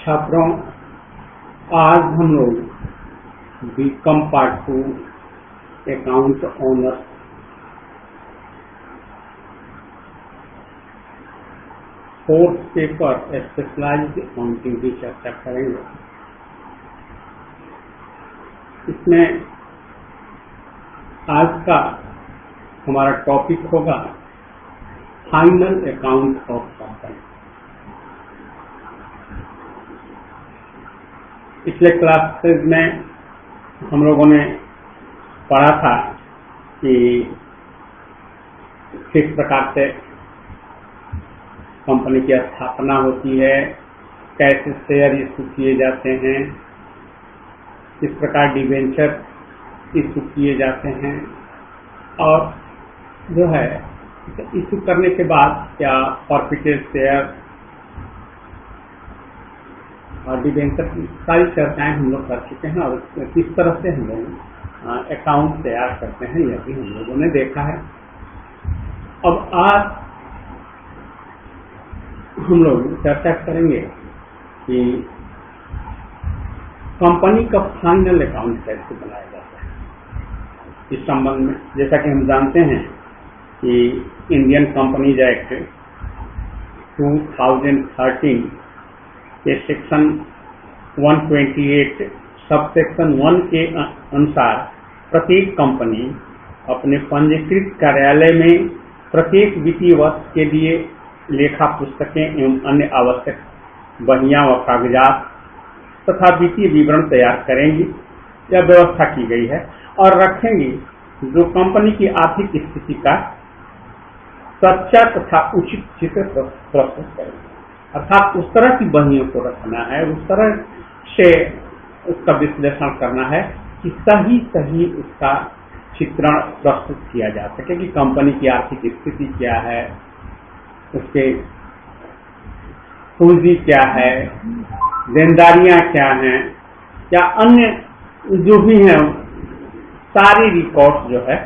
छात्रों, आज हम लोग BCom part 2 account honour fourth paper specialised accounting की चर्चा करेंगे। इसमें आज का हमारा टॉपिक होगा फाइनल अकाउंट ऑफ कंपनी। पिछले क्लासेस में हम लोगों ने पढ़ा था कि किस प्रकार से कंपनी की स्थापना होती है, कैसे शेयर इशू किए जाते हैं, किस प्रकार डिवेंचर इशू किए जाते हैं और जो है इशू करने के बाद क्या फॉरफिटेड शेयर और डिवेंचर की सारी चर्चाएं हम लोग कर चुके हैं और किस तरह से हम लोग अकाउंट तैयार करते हैं यह भी हम लोगों ने देखा है। अब आज हम लोग चर्चा करेंगे कि कंपनी का फाइनल अकाउंट कैसे बनाया जाता है। इस संबंध में जैसा कि हम जानते हैं कि इंडियन कंपनीज एक्ट 2013 के सेक्शन 128 सब सेक्शन 1 के अनुसार प्रत्येक कंपनी अपने पंजीकृत कार्यालय में प्रत्येक वित्तीय वर्ष के लिए लेखा पुस्तकें एवं अन्य आवश्यक बहियां व कागजात तथा वित्तीय विवरण तैयार करेंगी। यह व्यवस्था की गई है और रखेंगी जो कंपनी की आर्थिक स्थिति का सच्चा तथा उचित चित्र प्रस्तुत करेंगे। अर्थात उस तरह की बहियों को रखना है, उस तरह से उसका विश्लेषण करना है कि सही उसका चित्रण प्रस्तुत किया जा सके कि कंपनी की आर्थिक स्थिति क्या है, उसके पूंजी क्या है, देनदारियां क्या हैं, या अन्य जो भी हैं सारी रिकॉर्ड जो है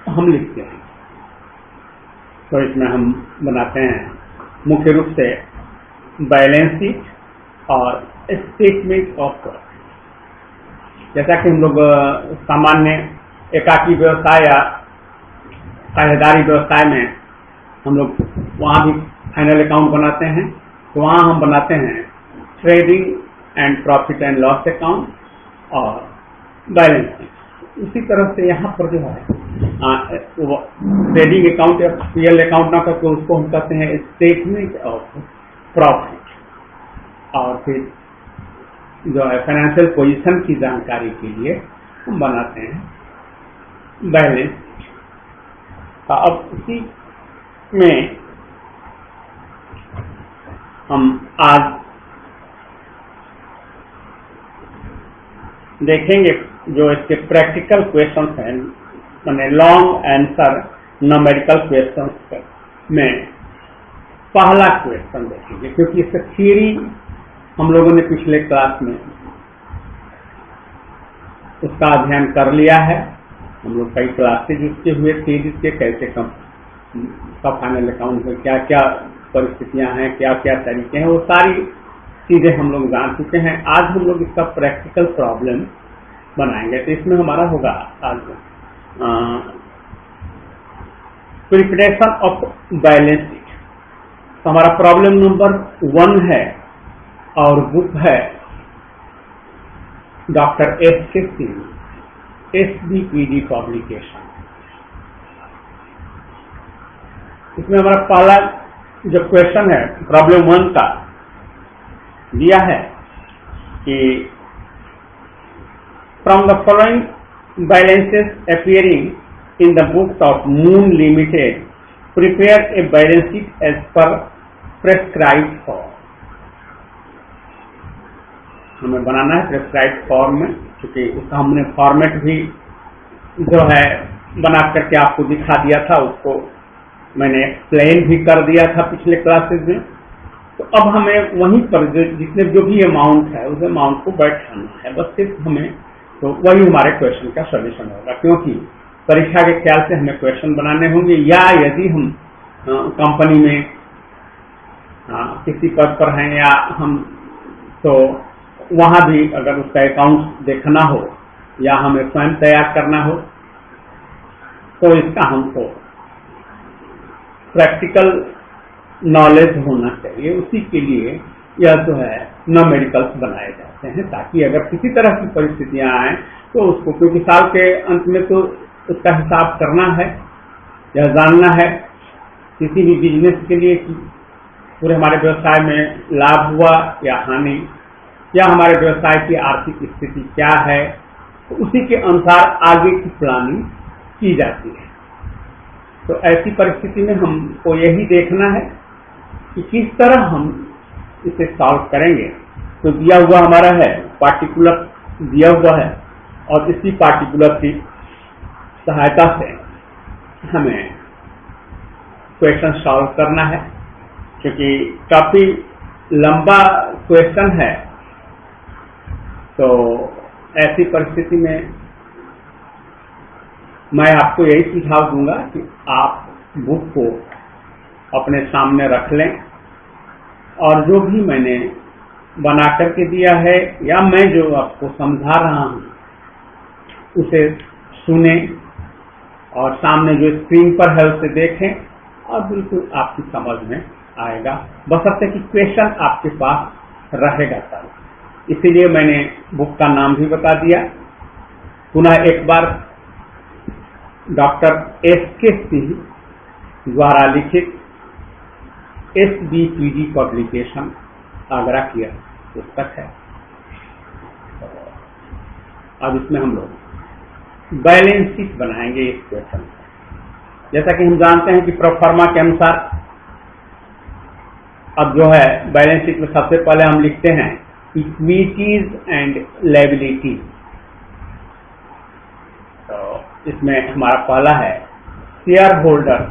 हम लिखते हैं। तो इसमें हम बनाते हैं मुख्य रूप से बैलेंस शीट और स्टेटमेंट ऑफ प्रॉफिट। जैसा कि हम लोग सामान्य एकाकी व्यवसाय या साझेदारी व्यवसाय में हम लोग वहाँ भी फाइनल अकाउंट बनाते हैं, तो वहाँ हम बनाते हैं trading and profit and loss account और बैलेंस शीट। उसी तरह से यहाँ पर जो है ट्रेडिंग अकाउंट या पीएल अकाउंट ना करके उसको हम कहते हैं स्टेटमेंट ऑफ प्रॉफिट। और फिर जो है फाइनेंशियल पोजीशन की जानकारी के लिए हम बनाते हैं बैलेंस शीट। अब इसी में हम आज देखेंगे जो इसके प्रैक्टिकल क्वेश्चंस हैं, मैंने लॉन्ग आंसर न्यूमेरिकल क्वेश्चंस में पहला क्वेश्चन देखेंगे, क्योंकि इसका थ्योरी हम लोगों ने पिछले क्लास में उसका अध्ययन कर लिया है। हम लोग कई क्लासेज उसके हुए सीरीज के कैसे का फाइनल अकाउंट में क्या क्या परिस्थितियां हैं, क्या क्या तरीके हैं, वो सारी चीजें हम लोग जान चुके हैं। आज हम लोग इसका प्रैक्टिकल प्रॉब्लम बनाएंगे। तो इसमें हमारा होगा आज प्रिपरेशन ऑफ बैलेंस शीट। तो हमारा प्रॉब्लम नंबर 1 है और बुक है doctor SK Singh, SBPD publication. इसमें हमारा पहला जो क्वेश्चन है प्रॉब्लम 1 का दिया है कि from the following balances appearing in the books of Moon Limited prepare a balance sheet as per prescribed form. हमें बनाना है प्रेस्क्राइब्ड फॉर्म में, क्योंकि उसका हमने फॉर्मेट भी जो है बना करके आपको दिखा दिया था, उसको मैंने एक्सप्लेन भी कर दिया था पिछले क्लासेस में। तो अब हमें वहीं पर जितने जो भी अमाउंट है उस अमाउंट को बैठाना है, बस सिर्फ हमें, तो वही हमारे क्वेश्चन का सॉल्यूशन होगा। क्योंकि परीक्षा के ख्याल से हमें क्वेश्चन बनाने होंगे, या यदि हम कंपनी में किसी पद पर हैं या हम, तो वहाँ भी अगर उसका अकाउंट देखना हो या हमें स्वयं तैयार करना हो तो इसका हमको प्रैक्टिकल नॉलेज होना चाहिए। उसी के लिए यह जो है न्यूमेरिकल्स बनाए जाते हैं, ताकि अगर किसी तरह की परिस्थितियां आए तो उसको, क्योंकि साल के अंत में तो उसका हिसाब करना है, यह जानना है किसी भी बिजनेस के लिए कि पूरे हमारे व्यवसाय में लाभ हुआ या हानि, या हमारे व्यवसाय की आर्थिक स्थिति क्या है, तो उसी के अनुसार आगे की प्लानिंग की जाती है। तो ऐसी परिस्थिति में हमको यही देखना है कि किस तरह हम इसे सॉल्व करेंगे। तो दिया हुआ हमारा है, पार्टिकुलर दिया हुआ है, और इसी पार्टिकुलर की सहायता से हमें क्वेश्चन सॉल्व करना है। क्योंकि काफी लंबा क्वेश्चन है, तो ऐसी परिस्थिति में मैं आपको यही सुझाव दूंगा कि आप बुक को अपने सामने रख लें और जो भी मैंने बना करके दिया है या मैं जो आपको समझा रहा हूं उसे सुने, और सामने जो स्क्रीन पर है उसे देखें, और बिल्कुल आपकी समझ में आएगा, बशर्ते कि क्वेश्चन आपके पास रहेगा तब। इसीलिए मैंने बुक का नाम भी बता दिया। पुनः एक बार डॉक्टर SK सिंह द्वारा लिखित SBPD पब्लिकेशन आगरा की पुस्तक है। अब इसमें हम लोग बैलेंस शीट बनाएंगे इस क्वेश्चन। जैसा कि हम जानते हैं कि प्रोफार्मा के अनुसार अब जो है बैलेंस शीट में सबसे पहले हम लिखते हैं इक्विटीज एंड लायबिलिटीज। तो इसमें हमारा पहला है शेयर होल्डर्स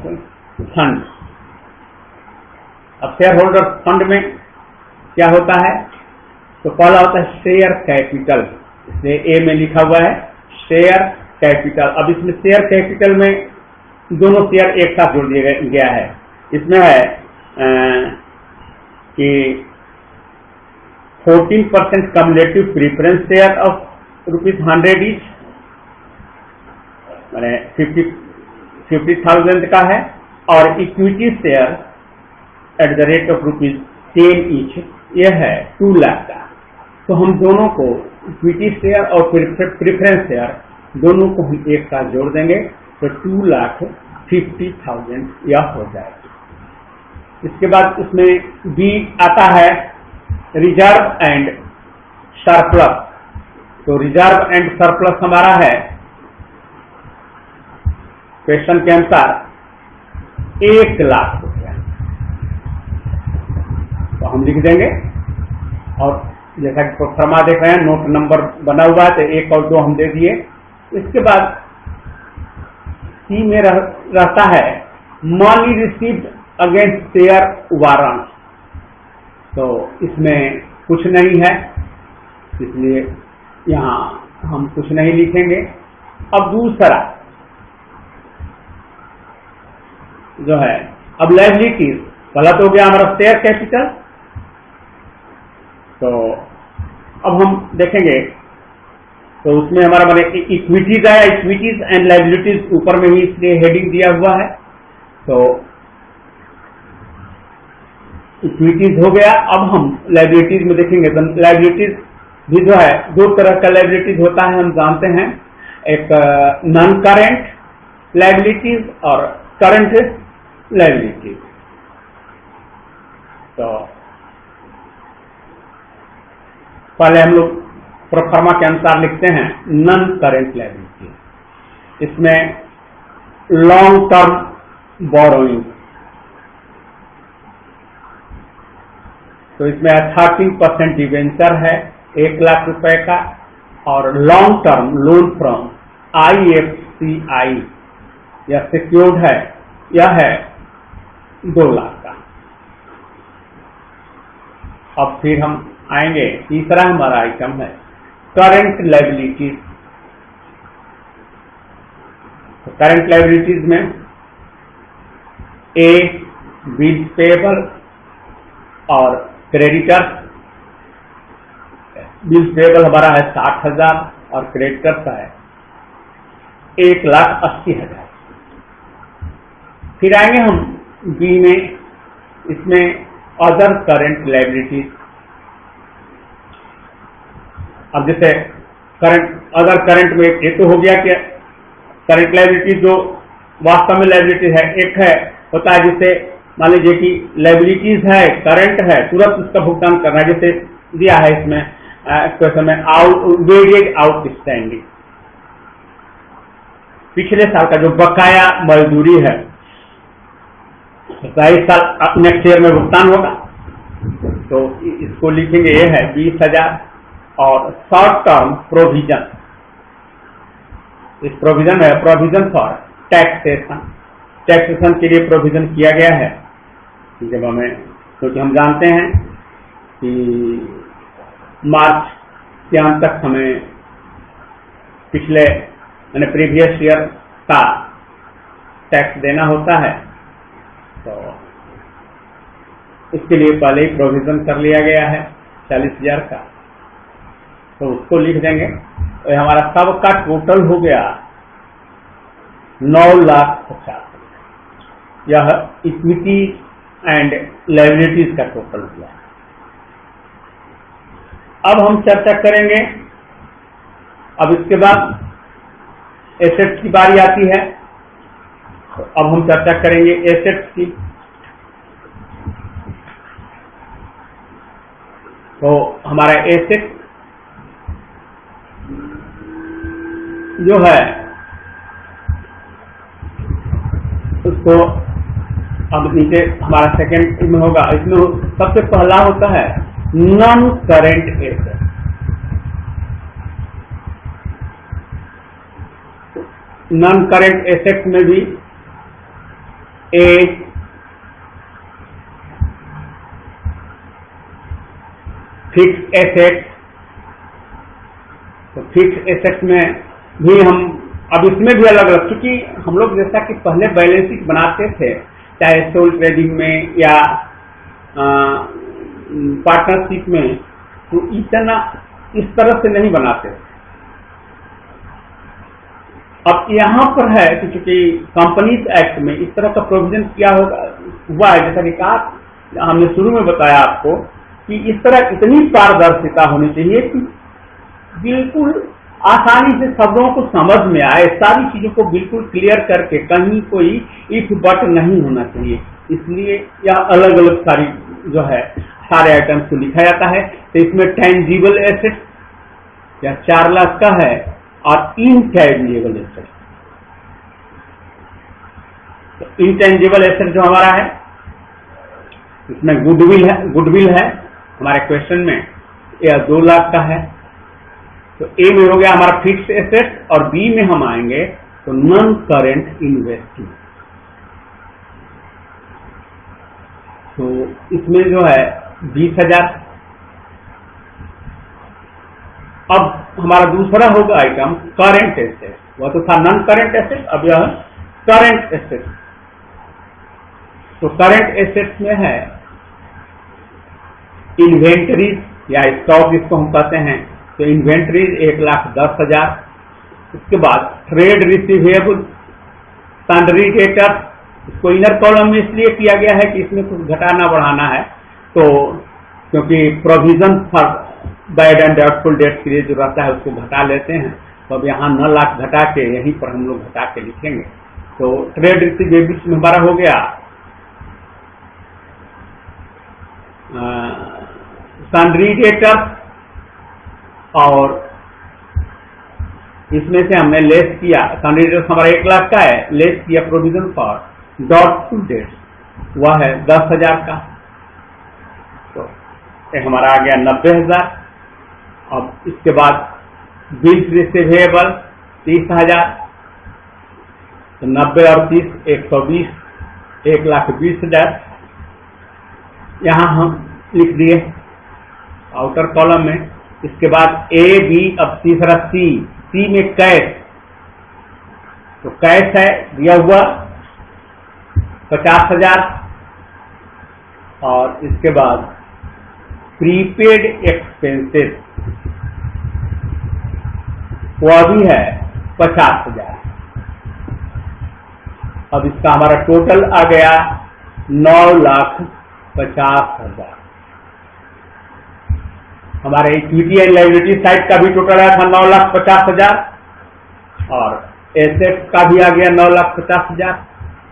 फंड। अब शेयर होल्डर फंड में क्या होता है, तो पहला होता है शेयर कैपिटल, इसलिए ए में लिखा हुआ है शेयर कैपिटल। अब इसमें शेयर कैपिटल में दोनों शेयर एक साथ जोड़ दिया गया है। इसमें है कि 14% cumulative preference share of ₹100 each, मैंने 50,000 का है, और equity share at the rate of ₹10 each, यह है 2 लाख का। तो हम दोनों को इक्विटी शेयर और प्रेफरेंस शेयर दोनों को हम एक साथ जोड़ देंगे तो 2,50,000 यह हो जाएगी। इसके बाद इसमें बी आता है रिजर्व एंड सरप्लस। तो रिजर्व एंड सरप्लस हमारा है क्वेश्चन के अनुसार 1 लाख रुपया, तो हम लिख देंगे। और जैसा कि प्रोफार्मा देख रहे हैं नोट नंबर बना हुआ है, तो 1 और 2 हम दे दिए। इसके बाद सी में रहता है money received against share warrant. तो इसमें कुछ नहीं है, इसलिए यहाँ हम कुछ नहीं लिखेंगे। अब दूसरा जो है, अब लायबिलिटीज, पहला तो हो गया हमारा शेयर कैपिटल। तो अब हम देखेंगे, तो उसमें हमारा मैंने इक्विटीज आया, इक्विटीज एंड लायबिलिटीज ऊपर में ही इसलिए हेडिंग दिया हुआ है। तो इक्विटीज हो गया। अब हम लायबिलिटीज में देखेंगे, तो लायबिलिटीज भी जो है 2 तरह का लायबिलिटीज होता है, हम जानते हैं, एक नॉन करेंट लायबिलिटीज और करंट लायबिलिटीज। तो पहले हम लोग प्रोफार्मा के अनुसार लिखते हैं नॉन करेंट लायबिलिटी। इसमें लॉन्ग टर्म बोरोइंग, तो इसमें 13% डिवेंचर है 1 लाख रुपए का, और long term loan from IFCI यह सिक्योर्ड है, यह है 2 लाख का। अब फिर हम आएंगे, तीसरा हमारा आइटम है करंट लायबिलिटीज। तो करंट लायबिलिटीज में ए बिल्स पेबल, और क्रेडिटर्स बिल्स पेबल हमारा है 60,000 और क्रेडिटर्स है 1,80,000। फिर आएंगे हम बी में, इसमें अदर करंट लायबिलिटीज। अब जैसे अदर करंट में एक तो हो गया कि करंट लायबिलिटी जो वास्तव में लायबिलिटी है, एक है होता है जिसे मान लीजिए कि लायबिलिटीज है, करंट है, तुरंत उसका भुगतान करना है, जैसे दिया है इसमें क्वेश्चन में वेरिएज आउटस्टैंडिंग, पिछले साल का जो बकाया मजदूरी है इस साल नेक्स्ट ईयर में भुगतान होगा, तो इसको लिखेंगे, ये है 20,000। और शॉर्ट टर्म प्रोविजन, इस प्रोविजन है प्रोविजन फॉर टैक्सेशन, टैक्सेशन के लिए प्रोविजन किया गया है। जब हमें, क्योंकि हम जानते हैं कि मार्च के अंत तक हमें पिछले यानी प्रीवियस ईयर का टैक्स देना होता है, तो उसके लिए पहले ही प्रोविजन कर लिया गया है 40,000 का, तो उसको लिख देंगे। तो हमारा सबका टोटल हो गया 9,50,000। यह इक्विटी एंड लायबिलिटीज का टोटल हुआ। अब हम चर्चा करेंगे, अब इसके बाद एसेट्स की बारी आती है, तो अब हम चर्चा करेंगे एसेट्स की। तो हमारा एसेट जो है उसको अब नीचे हमारा सेकंड में होगा, इसमें सबसे पहला होता है non current asset. Non current asset में भी एक फिक्स एसेट, तो फिक्स एसेट में भी हम अब इसमें भी अलग अलग, क्योंकि हम लोग जैसा कि पहले बैलेंस शीट बनाते थे चाहे सोल ट्रेडिंग में या पार्टनरशिप में, तो इतना इस तरह से नहीं बनाते। अब यहाँ पर है कि चूंकि कंपनीज एक्ट में इस तरह का प्रोविजन किया हुआ है, जैसा कि कहा हमने शुरू में बताया आपको कि इस तरह इतनी पारदर्शिता होनी चाहिए कि बिल्कुल आसानी से शब्दों को समझ में आए, सारी चीजों को बिल्कुल क्लियर करके, कहीं कोई इफ बट नहीं होना चाहिए। इसलिए यह अलग अलग सारी जो है सारे आइटम्स को लिखा जाता है। तो इसमें टेंजिबल एसेट या 4 लाख का है और इनटेंजिबल एसेट। तो इनटेंजिबल एसेट जो हमारा है इसमें गुडविल है हमारे क्वेश्चन में, यह 2 लाख का है। तो ए में हो गया हमारा फिक्स एसेट और बी में हम आएंगे तो नॉन करेंट इन्वेस्टमेंट। तो इसमें जो है 20,000। अब हमारा दूसरा होगा आइटम करेंट एसेट, वह तो था नॉन करेंट एसेट, अब यह करेंट एसेट। तो करेंट एसेट में है इन्वेंटरीज या स्टॉक जिसको हम कहते हैं, तो इन्वेंटरीज 1,10,000। उसके बाद ट्रेड रिसीवेबल, सन्ड्री डेटर, इसको इनर कॉलम में इसलिए किया गया है कि इसमें कुछ घटाना बढ़ाना है, तो क्योंकि provision for bad and doubtful debts के लिए जो रहता है उसको घटा लेते हैं, तो अब यहाँ 9 लाख घटा के यहीं पर हम लोग घटा के लिखेंगे। तो ट्रेड रिसीवेबल्स में हमारा हो गया सन्ड्री डेटर, और इसमें से हमने लेस किया, सन्ड्री डेटर हमारा 1 लाख का है, लेस किया प्रोविजन फॉर डाउटफुल डेट्स, वह है 10,000 का। तो ये हमारा आ गया 90,000। अब इसके बाद बिल्स रिसीवेबल 30,000, तो 90 और 30 120, 1,20,000 यहाँ हम लिख दिए आउटर कॉलम में। इसके बाद ए बी, अब तीसरा सी में कैश, तो कैश है दिया हुआ 50,000, और इसके बाद प्रीपेड एक्सपेंसेस वह भी है 50,000। अब इसका हमारा टोटल आ गया 9,50,000। हमारे इक्विटी एंड लायबिलिटी साइड का भी टोटल आया था 9,50,000 और एसेट का भी आ गया 9,50,000।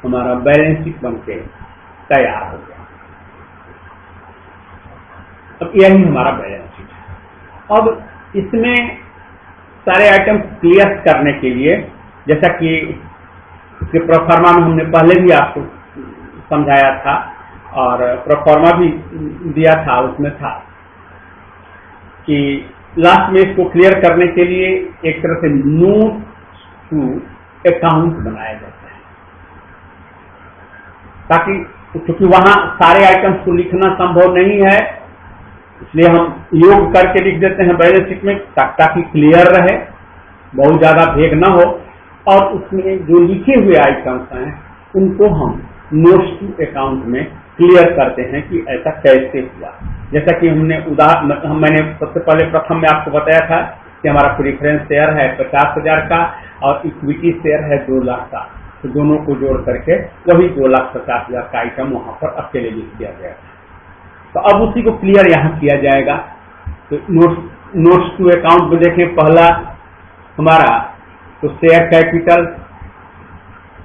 हमारा बैलेंस शीट बनके तैयार हो गया। अब यही हमारा बैलेंस शीट है। अब इसमें सारे आइटम क्लियर करने के लिए, जैसा कि इसके प्रोफार्मा में हमने पहले भी आपको समझाया था और प्रोफार्मा भी दिया था, उसमें था कि लास्ट में इसको क्लियर करने के लिए एक तरह से नोट टू अकाउंट बनाया जाता है, ताकि क्योंकि वहां सारे आइटम्स को लिखना संभव नहीं है, इसलिए हम योग करके लिख देते हैं बैलेंस शीट में, ताकि क्लियर रहे, बहुत ज्यादा भेग न हो। और उसमें जो लिखे हुए आइटम्स हैं उनको हम नोट्स टू अकाउंट में क्लियर करते हैं कि ऐसा कैसे हुआ। जैसा कि मैंने सबसे पहले प्रथम में आपको बताया था कि हमारा प्रीफरेंस शेयर है 50,000 का और इक्विटी शेयर है 2 लाख का, तो दोनों को जोड़ करके वही 2,50,000 का आइटम वहां पर अकेले लिख दिया गया। तो अब उसी को क्लियर यहाँ किया जाएगा। तो नोट्स टू अकाउंट में देखें, पहला हमारा तो share capital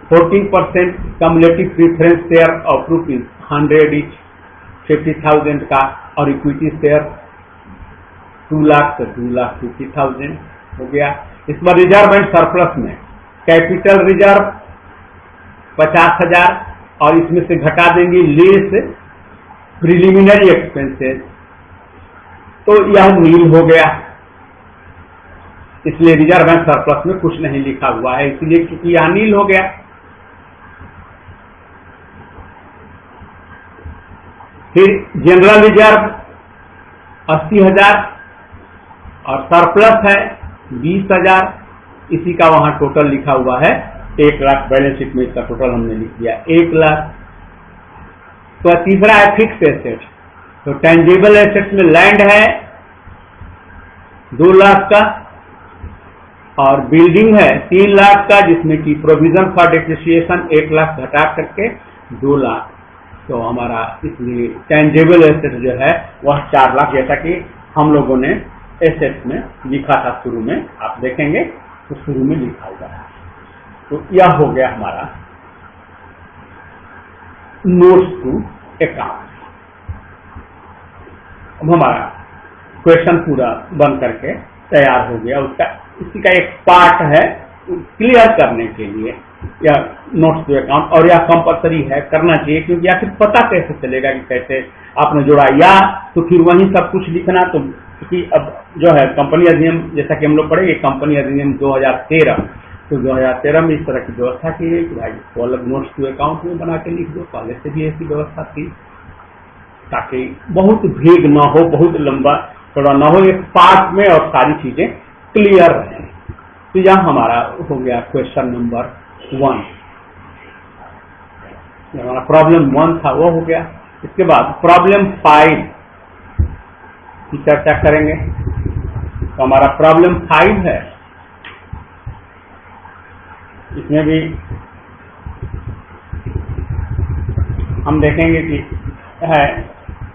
14% cumulative preference share of ₹100 each 50,000 का, और इक्विटी शेयर 2 लाख से 2,50,000 हो गया। इस बार रिजर्व एंड सरप्लस में कैपिटल रिजर्व 50,000 और इसमें से घटा देंगे लेस प्रिलिमिनरी एक्सपेंसेस, तो यह नील हो गया। इसलिए रिजर्व एंड सरप्लस में कुछ नहीं लिखा हुआ है, इसलिए क्योंकि यह नील हो गया। फिर जनरल रिजर्व 80,000 और सरप्लस है 20,000, इसी का वहां टोटल लिखा हुआ है 1 लाख। बैलेंस शीट में इसका टोटल हमने लिख दिया 1 लाख। तो तीसरा है फिक्स एसेट, तो टेंजिबल एसेट्स में लैंड है 2 लाख का और बिल्डिंग है 3 लाख का, जिसमें कि प्रोविजन फॉर डेप्रिसिएशन 1 लाख घटा करके 2 लाख। तो हमारा इसलिए टेंजिबल एसेट जो है वह 4 लाख, जैसा कि हम लोगों ने एसेट में लिखा था शुरू में, आप देखेंगे तो शुरू में लिखा हुआ है। तो यह हो गया हमारा नोट्स टू अकाउंट। अब हमारा क्वेश्चन पूरा बन करके तैयार हो गया। उसका इसी का एक पार्ट है क्लियर करने के लिए या नोट्स टू अकाउंट, और यह कंपलसरी है, करना चाहिए, क्योंकि आखिर पता कैसे चलेगा कि कैसे आपने जोड़ा, या तो फिर वहीं सब कुछ लिखना। तो क्योंकि अब जो है कंपनी अधिनियम, जैसा कि हम लोग पढ़ेंगे कंपनी अधिनियम 2013, तो 2013 में इस तरह की व्यवस्था की गई कि भाई इसको अलग नोट्स टू अकाउंट में बना के लिख दो। पहले से भी ऐसी व्यवस्था थी, ताकि बहुत भेग ना हो, बहुत लंबा थोड़ा ना हो, एक पार्ट में और सारी चीजें क्लियर रहे। तो यह हमारा हो गया क्वेश्चन नंबर 1। हमारा प्रॉब्लम 1 था वो हो गया। इसके बाद प्रॉब्लम 5 की चर्चा करेंगे। तो हमारा प्रॉब्लम 5 है, इसमें भी हम देखेंगे कि है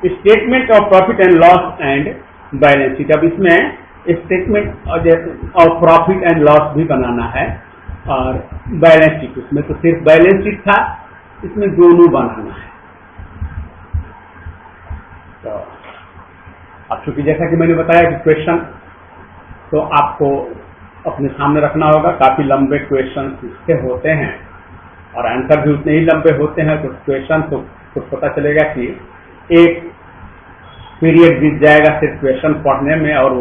statement of profit and loss and balance sheet. अब इसमें statement of profit and loss भी बनाना है और बैलेंस शीट, उसमें तो सिर्फ बैलेंस शीट था, इसमें दोनों बनाना है। तो अब चूंकि जैसा कि मैंने बताया कि क्वेश्चन तो आपको अपने सामने रखना होगा, काफी लंबे क्वेश्चन इसके होते हैं और आंसर भी उतने ही लंबे होते हैं। तो क्वेश्चन तो कुछ पता चलेगा कि एक पीरियड बीत जाएगा सिर्फ क्वेश्चन पढ़ने में, और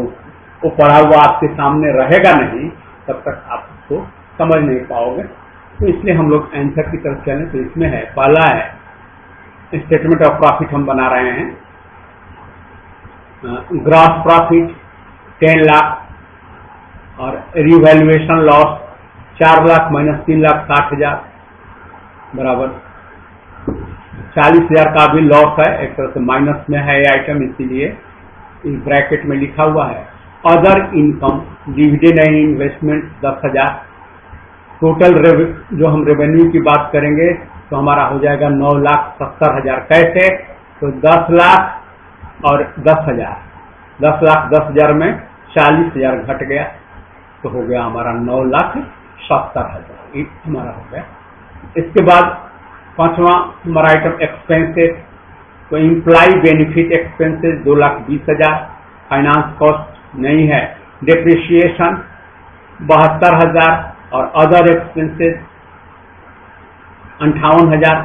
वो पढ़ा हुआ आपके सामने रहेगा नहीं, तब तक आप उसको समझ नहीं पाओगे। तो इसलिए हम लोग आंसर की तरफ चलें। तो इसमें है, पहला है स्टेटमेंट ऑफ प्रॉफिट हम बना रहे हैं। ग्रॉस प्रॉफिट 10 लाख और रिवैल्यूएशन लॉस 4 लाख माइनस 3,60,000 बराबर 40,000 का भी लॉस है, एक तरह से माइनस में है ये आइटम, इसीलिए इस ब्रैकेट में लिखा हुआ है other income dividend and investment 10,000। Total जो हम रेवेन्यू की बात करेंगे तो हमारा हो जाएगा 9,70,000। कैसे? तो 10 लाख और 10,000, 10 लाख 10,000 में 40,000 घट गया तो हो गया हमारा 9,70,000। ये हमारा हो गया। इसके बाद पांचवा हमारा आइटम एक्सपेंसेस। तो imply benefit expenses 2,20,000, finance cost नहीं है। डिप्रिसिएशन 72,000 और अदर एक्सपेंसेस 58,000।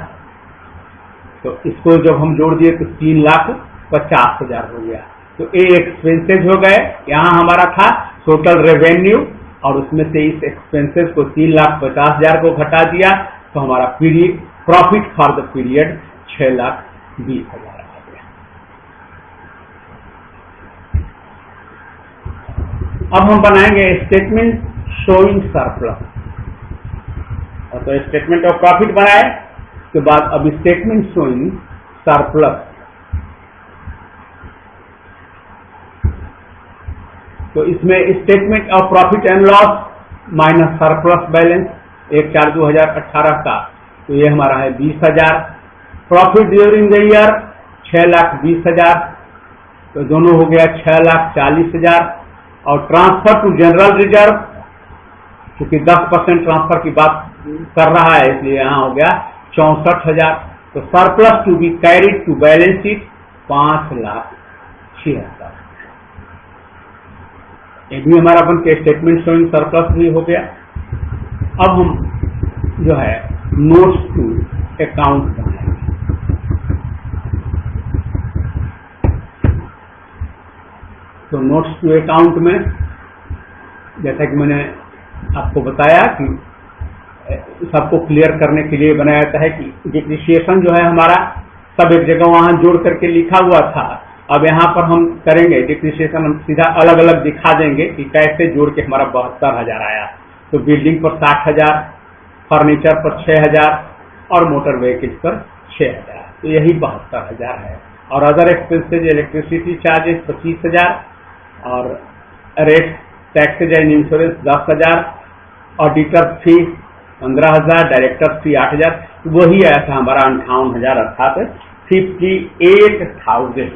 तो इसको जब हम जोड़ दिए तो 3,50,000 हो गया। तो ये एक्सपेंसेस हो गए। यहाँ हमारा था टोटल रेवेन्यू और उसमें से इस एक्सपेंसेस को 3,50,000 को घटा दिया तो हमारा प्रॉफिट फॉर द पीरियड 6,20,000 आ गया। अब हम बनाएंगे स्टेटमेंट शोइंग सरप्लस। तो स्टेटमेंट ऑफ प्रॉफिट बनाए, उसके बाद अब स्टेटमेंट शोइंग सरप्लस। तो इसमें statement of profit and loss minus surplus balance 1/4/2018 का, तो ये हमारा है 20,000। प्रॉफिट ड्यूरिंग द ईयर 6,20,000, तो दोनों हो गया 6,40,000। और ट्रांसफर टू जनरल रिजर्व, क्योंकि 10% ट्रांसफर की बात कर रहा है इसलिए यहाँ हो गया 64,000। तो surplus to be carried to balance sheet 5,76,000। ये भी हमारा बन के स्टेटमेंट शोइंग सरप्लस भी हो गया। अब हम जो है नोट्स टू अकाउंट बनाएंगे। तो नोट्स टू अकाउंट में जैसा कि मैंने आपको बताया कि सबको क्लियर करने के लिए बनाया जाता है कि डिप्रिसिएशन जो है हमारा सब एक जगह वहां जोड़ करके लिखा हुआ था। अब यहाँ पर हम करेंगे डिप्रिसिएशन, हम सीधा अलग अलग दिखा देंगे कि कैसे जोड़ के हमारा 72,000 आया। तो बिल्डिंग पर 60,000, फर्नीचर पर 6,000 और मोटर व्हीकल्स पर 6,000, तो यही 72,000 है। और अदर एक्सपेंसेज इलेक्ट्रिसिटी चार्जेस 25,000 और rate taxes and insurance 10,000, auditor fee 15,000, director fee 8,000, वही आया था हमारा 58,000 अर्थात 58,000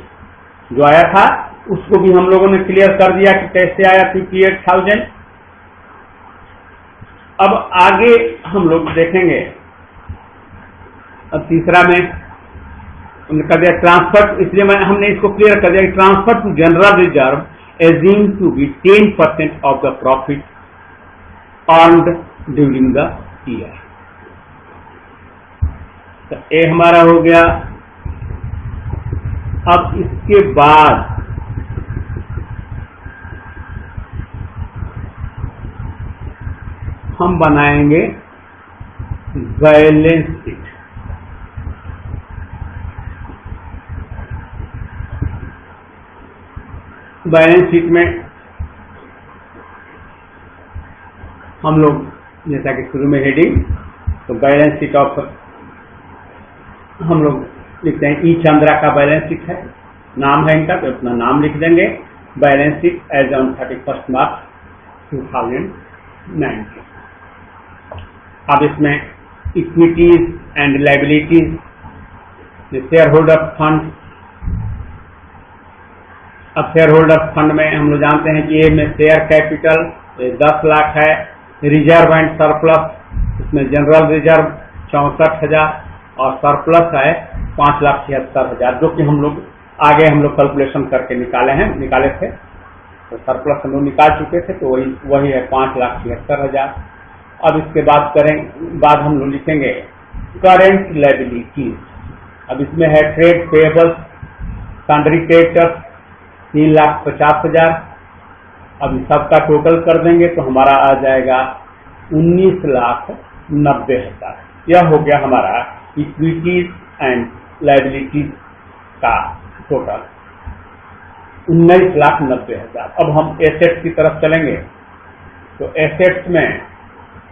जो आया था। उसको भी हम लोगों ने क्लियर कर दिया कि कैसे आया 58,000। अब आगे हम लोग देखेंगे। अब तीसरा में कर दिया ट्रांसफर, इसलिए हमने इसको क्लियर कर दिया कि transfer to general reserve assume to be 10% of the profit earned during the year. तो ये हमारा हो गया। अब इसके बाद हम बनाएंगे बैलेंस शीट। बैलेंस शीट में हम लोग जैसा कि शुरू में हेडिंग, तो बैलेंस शीट ऑफ हम लोग लिखते हैं ई चंद्रा का बैलेंस शीट है, नाम है इनका तो अपना नाम लिख देंगे। बैलेंस शीट एज ऑन 31 मार्च 2019। अब इसमें equities and liabilities, share holder fund. अब शेयर होल्डर फंड में हम लोग जानते हैं कि ये में शेयर कैपिटल 10 लाख है। रिजर्व एंड सरप्लस, इसमें जनरल रिजर्व 64,000 और सरप्लस है 5,76,000, जो कि हम लोग आगे कैलकुलेशन करके निकाले थे। तो सरप्लस हम लोग निकाल चुके थे, तो वही है 5,76,000। अब इसके बाद हम लोग लिखेंगे करेंट लायबिलिटीज। अब इसमें है ट्रेड पेएबल्स, सन्ड्री क्रेडिटर्स 3,50,000। अब सबका टोटल कर देंगे तो हमारा आ जाएगा 19,90,000। यह हो गया हमारा इक्विटीज एंड लायबिलिटीज का टोटल 19,90,000। अब हम एसेट्स की तरफ चलेंगे। तो एसेट्स में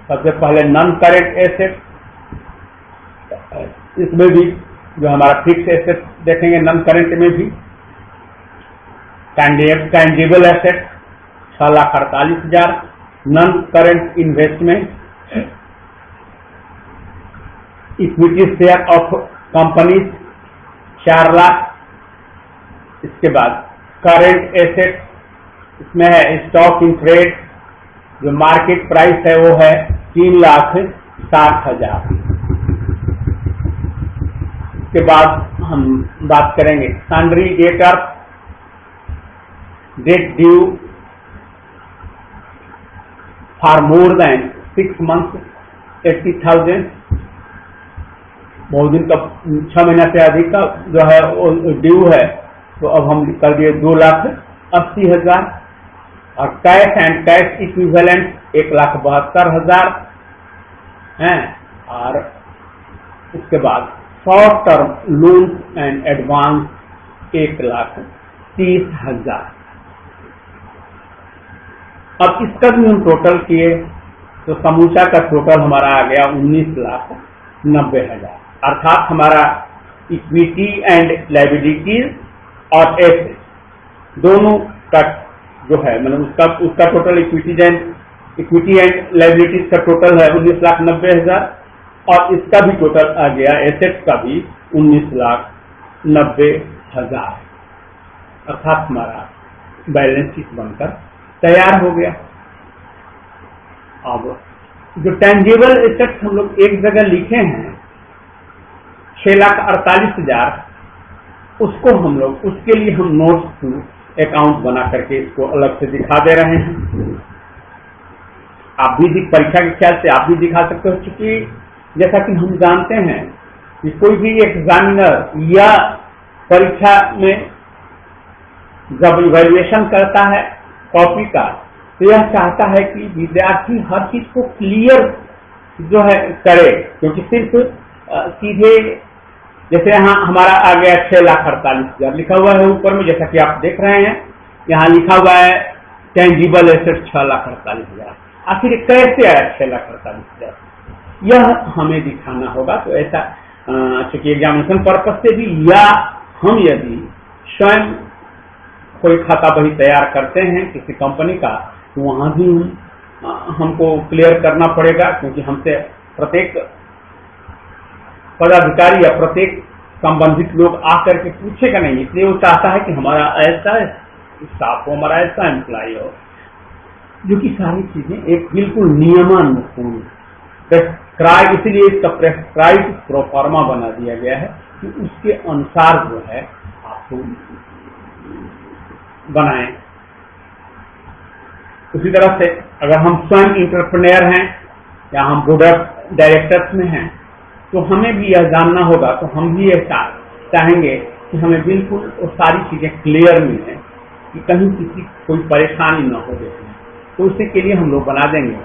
सबसे पहले नॉन करेंट एसेट, इसमें भी जो हमारा फिक्स एसेट देखेंगे नॉन करेंट में भी। Tangible asset 6,48,000, non current investment, equity share of companies 4 lakh. इसके बाद करेंट एसेट इसमें है स्टॉक इन ट्रेड, जो मार्केट प्राइस है वो है 3,60,000। इसके बाद हम बात करेंगे sundry debtor, debt due for more than 6 months 80,000, बहुत दिन का 6 महीना से अधिक का जो है वो ड्यू है, तो अब हम कर दिए 2,80,000। और कैश एंड कैश इक्विवेलेंट 1,72,000 हैं। और उसके बाद short term loan and advance 1,30,000। अब इसका भी हम टोटल किए तो समूचा का टोटल हमारा आ गया 19,90,000। अर्थात हमारा इक्विटी एंड लायबिलिटीज और एसेट दोनों का जो है मतलब उसका टोटल इक्विटी एंड लायबिलिटीज का टोटल है 19,90,000 और इसका भी टोटल आ गया एसेट का भी 19,90,000। अर्थात हमारा बैलेंस शीट बनकर तैयार हो गया। अब जो टेंजिबल एसेट्स हम लोग एक जगह लिखे हैं 6,48,000, उसको हम लोग उसके लिए हम नोट्स टू अकाउंट बना करके इसको अलग से दिखा दे रहे हैं। आप भी परीक्षा के ख्याल से आप भी दिखा सकते हो, क्योंकि जैसा कि हम जानते हैं कि कोई भी एग्जामिनर या परीक्षा में जब इवैल्यूएशन करता है कॉपी का, तो यह चाहता है कि विद्यार्थी हर चीज को क्लियर जो है करे, क्योंकि सिर्फ सीधे जैसे यहाँ हमारा आ गया 6,48,000 लिखा हुआ है ऊपर में, जैसा कि आप देख रहे हैं यहाँ लिखा हुआ है टेंजिबल एसेट 6,48,000। आखिर कैसे आया 6,48,000, यह हमें दिखाना होगा। तो ऐसा चूंकि एग्जामिनेशन पर्पज से भी या हम यदि स्वयं कोई खाता बही तैयार करते हैं किसी कंपनी का, तो वहां भी हमको क्लियर करना पड़ेगा, क्योंकि हमसे प्रत्येक पदाधिकारी या प्रत्येक संबंधित लोग आकर के पूछेगा नहीं, इसलिए वो चाहता है कि हमारा ऐसा स्टाफ हो, हमारा ऐसा एम्प्लॉय हो, जो कि सारी चीजें एक बिल्कुल नियमानुसार इसीलिए इसका प्रेस्क्राइब प्रोफार्मा बना दिया गया है कि उसके अनुसार जो है आपको बनाएं। उसी तरह से अगर हम स्वयं इंटरप्रेन्योर हैं या हम बोर्ड ऑफ डायरेक्टर्स में हैं, तो हमें भी यह जानना होगा, तो हम भी ऐसा चाहेंगे कि हमें बिल्कुल वो सारी चीजें क्लियर मिले, कि कहीं किसी कोई परेशानी न हो देखने। तो उसी के लिए हम लोग बना देंगे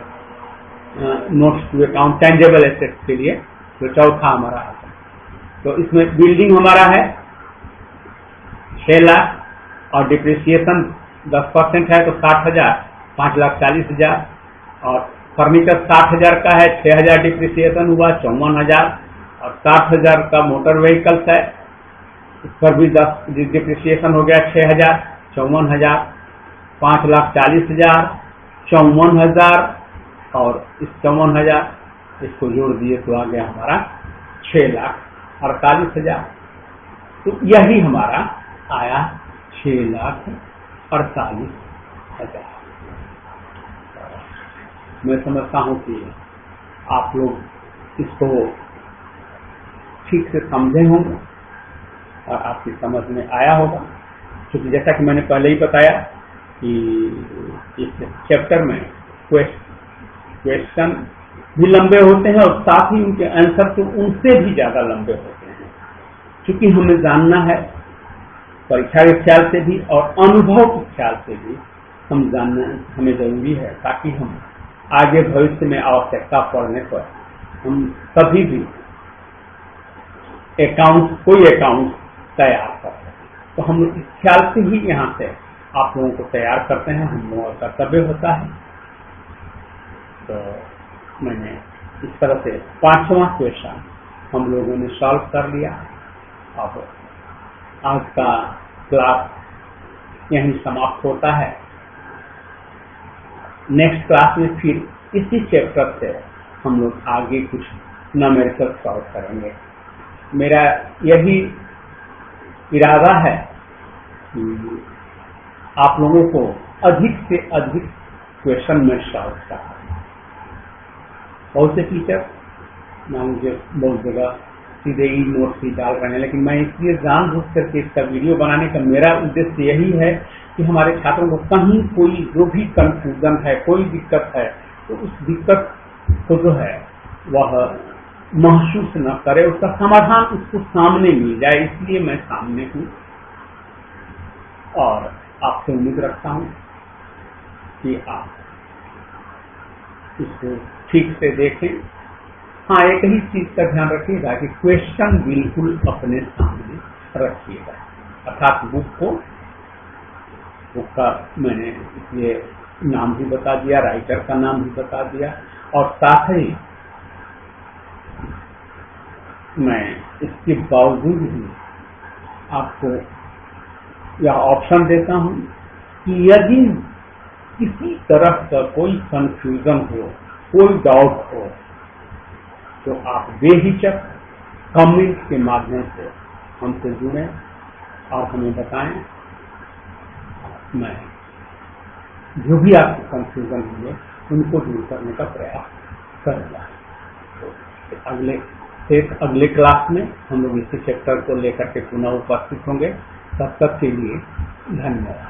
notes to account tangible assets के लिए, जो चौथा हमारा आता है। तो इसमें बिल्डिंग हमारा है 6 लाख और डिप्रिसिएशन 10% है तो 60,000, 5,40,000 और फर्नीचर 60,000 का है, 6,000 डिप्रिसिएशन हुआ 54,000 और 60,000 का मोटर व्हीकल्स है, इस पर भी 10 डिप्रिसिएशन हो गया 6,000, 54,000, 5,40,000, 54,000 और इस 54,000 इसको जोड़ दिए तो आ गया हमारा 6,48,000। तो यही हमारा आया 6,48,000। मैं समझता हूं कि आप लोग इसको ठीक से समझे होंगे और आपकी समझ में आया होगा, क्योंकि जैसा कि मैंने पहले ही बताया कि इस चैप्टर में क्वेश्चन भी लंबे होते हैं और साथ ही उनके आंसर तो उनसे भी ज्यादा लंबे होते हैं, क्योंकि हमें जानना है परीक्षा के ख्याल से भी और अनुभव के ख्याल से भी हम जानना हमें जरूरी है, ताकि हम आगे भविष्य में आवश्यकता पड़ने पर हम कभी भी कोई अकाउंट तैयार कर सकें। तो हम इस ख्याल से ही यहाँ से आप लोगों को तैयार करते हैं, हम लोगों का कर्तव्य होता है। तो मैंने इस तरह से 5वां क्वेश्चन हम लोगों ने सॉल्व कर लिया। अब आज का क्लास यहीं समाप्त होता है। नेक्स्ट क्लास में फिर इसी चैप्टर से हम लोग आगे कुछ न्यूमेरिकल सॉल्व करेंगे। मेरा यही इरादा है कि आप लोगों को अधिक से अधिक क्वेश्चन में सॉल्व करा। बहुत से टीचर मान लीजिए बहुत जगह सीधे ही नोट्स ही डाल रहे हैं, लेकिन मैं इसलिए जानबूझ करके इसका वीडियो बनाने का मेरा उद्देश्य यही है कि हमारे छात्रों को कहीं कोई जो भी कंफ्यूजन है, कोई दिक्कत है, तो उस दिक्कत को जो है वह महसूस न करे, उसका समाधान उसको सामने मिल जाए। इसलिए मैं सामने हूँ और आपसे उम्मीद रखता हूँ कि आप इसको ठीक से देखें। हाँ, एक ही चीज का ध्यान रखिएगा कि क्वेश्चन बिल्कुल अपने सामने रखिएगा, अर्थात बुक का मैंने इसलिए नाम भी बता दिया, राइटर का नाम भी बता दिया, और साथ ही मैं इसके बावजूद भी आपको यह ऑप्शन देता हूं कि यदि किसी तरह का कोई कंफ्यूजन हो, कोई डाउट हो, तो आप बेहिचक कमेंट के माध्यम से हमसे जुड़ें और हमें बताएं। मैं जो भी आपको कंफ्यूजन होंगे उनको दूर करने का प्रयास करूंगा। तो अगले क्लास में हम लोग इसी चैप्टर को लेकर के पुनः उपस्थित होंगे। तब तक के लिए धन्यवाद।